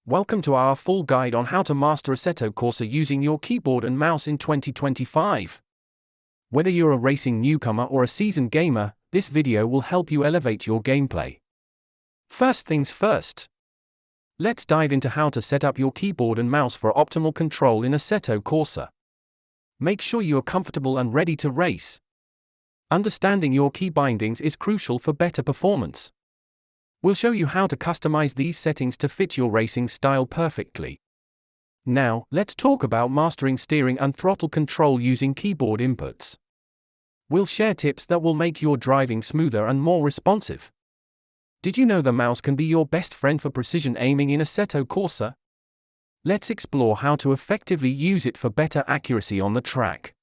Welcome to our full guide on how to master Assetto Corsa using your keyboard and mouse in 2025. Whether you're a racing newcomer or a seasoned gamer, this video will help you elevate your gameplay. First things first. Let's dive into how to set up your keyboard and mouse for optimal control in Assetto Corsa. Make sure you are comfortable and ready to race. Understanding your key bindings is crucial for better performance. We'll show you how to customize these settings to fit your racing style perfectly. Now, let's talk about mastering steering and throttle control using keyboard inputs. We'll share tips that will make your driving smoother and more responsive. Did you know the mouse can be your best friend for precision aiming in Assetto Corsa? Let's explore how to effectively use it for better accuracy on the track.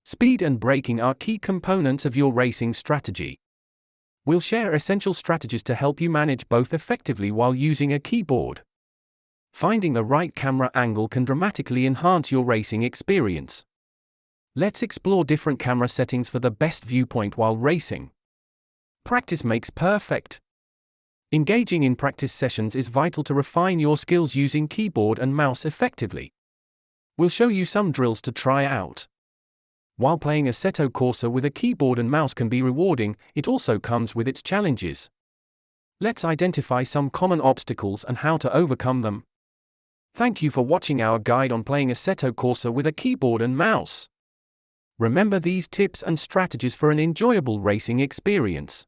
Speed and braking are key components of your racing strategy. We'll share essential strategies to help you manage both effectively while using a keyboard. Finding the right camera angle can dramatically enhance your racing experience. Let's explore different camera settings for the best viewpoint while racing. Practice makes perfect. Engaging in practice sessions is vital to refine your skills using keyboard and mouse effectively. We'll show you some drills to try out. While playing Assetto Corsa with a keyboard and mouse can be rewarding, it also comes with its challenges. Let's identify some common obstacles and how to overcome them. Thank you for watching our guide on playing Assetto Corsa with a keyboard and mouse. Remember these tips and strategies for an enjoyable racing experience.